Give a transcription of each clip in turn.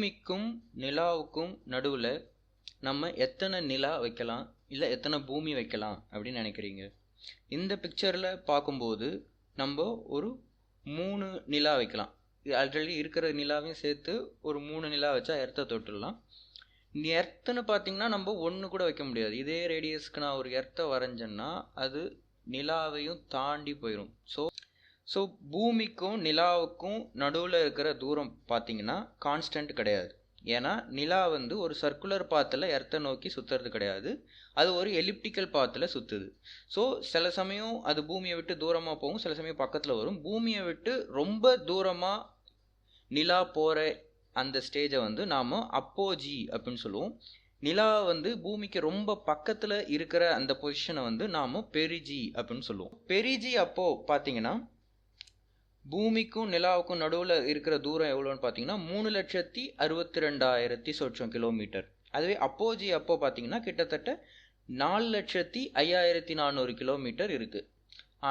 பூமிக்கும் நிலாவுக்கும் நடுவில் நம்ம எத்தனை நிலா வைக்கலாம் இல்லை எத்தனை பூமி வைக்கலாம் அப்படின்னு நினைக்கிறீங்க? இந்த பிக்சரில் பார்க்கும்போது நம்ம ஒரு 3 நிலா வைக்கலாம். ஆல்ரெடி இருக்கிற நிலாவையும் சேர்த்து ஒரு 3 நிலா வச்சா எர்த்தை தொட்டுடலாம். எர்த்துன்னு பார்த்தீங்கன்னா நம்ம ஒன்று கூட வைக்க முடியாது. இதே ரேடியஸ்க்கு நான் ஒரு எர்த்தை வரைஞ்சேன்னா அது நிலாவையும் தாண்டி போயிடும். ஸோ பூமிக்கும் நிலாவுக்கும் நடுவில் இருக்கிற தூரம் பார்த்தீங்கன்னா கான்ஸ்டன்ட் கிடையாது. ஏன்னா நிலா வந்து ஒரு சர்க்குலர் பாத்தில் எர்த்தை நோக்கி சுற்றுறது கிடையாது, அது ஒரு எலிப்டிக்கல் பாத்தில் சுற்றுது. ஸோ சில சமயம் அது பூமியை விட்டு தூரமாக போகும், சில சமயம் பக்கத்தில் வரும். பூமியை விட்டு ரொம்ப தூரமாக நிலா போகிற அந்த ஸ்டேஜை வந்து நாம் அப்போஜி அப்படின்னு சொல்லுவோம். நிலா வந்து பூமிக்கு ரொம்ப பக்கத்தில் இருக்கிற அந்த பொசிஷனை வந்து நாம் பெரிஜி அப்படின்னு சொல்லுவோம். பெரிஜி அப்போ பார்த்தீங்கன்னா பூமிக்கும் நிலாவுக்கும் நடுவில் இருக்கிற தூரம் எவ்வளோன்னு பார்த்தீங்கன்னா 3,62,000 சொச்சம் கிலோமீட்டர். அதுவே அப்போஜி அப்போ பார்த்தீங்கன்னா கிட்டத்தட்ட 4,05,400 கிலோமீட்டர் இருக்குது.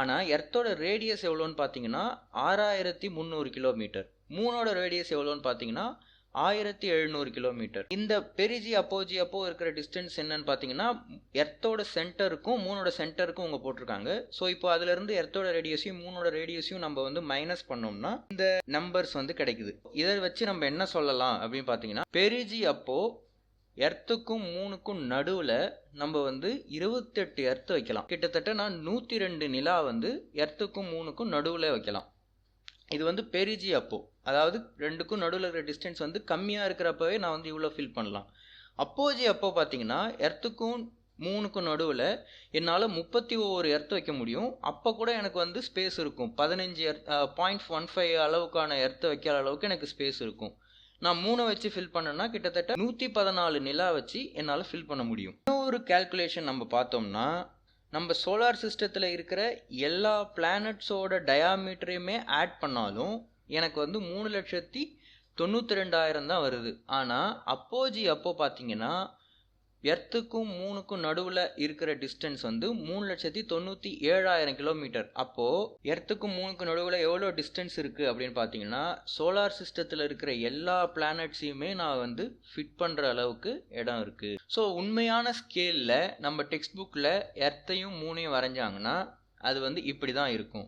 ஆனால் எர்த்தோட ரேடியஸ் எவ்வளோன்னு பார்த்தீங்கன்னா 6,300 கிலோமீட்டர். மூனோட ரேடியஸ் எவ்வளோன்னு பார்த்தீங்கன்னா 1,700 கிலோமீட்டர். இந்த பெரிஜி அப்போஜி அப்போ இருக்கிற டிஸ்டன்ஸ் என்னன்னு பார்த்தீங்கன்னா எர்த்தோட சென்டருக்கும் மூனோட சென்டருக்கும் அவங்க போட்டிருக்காங்க. ஸோ இப்போ அதுலேருந்து எர்த்தோட ரேடியஸையும் மூனோட ரேடியஸையும் நம்ம வந்து மைனஸ் பண்ணோம்னா இந்த நம்பர்ஸ் வந்து கிடைக்குது. இதை வச்சு நம்ம என்ன சொல்லலாம் அப்படின்னு பார்த்தீங்கன்னா பெரிஜி அப்போ எர்த்துக்கும் மூணுக்கும் நடுவில் நம்ம வந்து 28 எர்த்து வைக்கலாம். கிட்டத்தட்ட நான் 102 நிலா வந்து எர்த்துக்கும் மூணுக்கும் நடுவில் வைக்கலாம். இது வந்து பெரிஜி அப்போ, அதாவது ரெண்டுக்கும் நடுவில் இருக்கிற டிஸ்டன்ஸ் வந்து கம்மியாக இருக்கிறப்பவே நான் வந்து இவ்வளோ ஃபில் பண்ணலாம். அப்போஜி அப்போ பார்த்தீங்கன்னா எர்த்துக்கும் மூணுக்கும் நடுவில் என்னால் 31 எர்த்து வைக்க முடியும். அப்போ கூட எனக்கு வந்து ஸ்பேஸ் இருக்கும். 0.15 அளவுக்கான எர்த்து வைக்கிற அளவுக்கு எனக்கு ஸ்பேஸ் இருக்கும். நான் 3 வச்சு ஃபில் பண்ணேன்னா கிட்டத்தட்ட 114 நிலா வச்சு என்னால் ஃபில் பண்ண முடியும். இன்னொரு கால்குலேஷன் நம்ம பார்த்தோம்னா நம்ம சோலார் சிஸ்டத்தில் இருக்கிற எல்லா பிளானட்ஸோட டயாமீட்டரையுமே ஆட் பண்ணாலும் எனக்கு வந்து 3,92,000 தான் வருது. ஆனால் அப்போஜி அப்போ பார்த்தீங்கன்னா எர்த்துக்கும் மூணுக்கும் நடுவில் இருக்கிற டிஸ்டன்ஸ் வந்து 3,97,000 கிலோமீட்டர். அப்போது எர்த்துக்கும் மூணுக்கும் நடுவில் எவ்வளோ டிஸ்டன்ஸ் இருக்குது அப்படின்னு பார்த்தீங்கன்னா சோலார் சிஸ்டத்தில் இருக்கிற எல்லா பிளானட்ஸையுமே நான் வந்து ஃபிட் பண்ணுற அளவுக்கு இடம் இருக்குது. ஸோ உண்மையான ஸ்கேலில் நம்ம டெக்ஸ்ட் புக்கில் எர்த்தையும் மூணையும் வரைஞ்சாங்கன்னா அது வந்து இப்படி தான் இருக்கும்.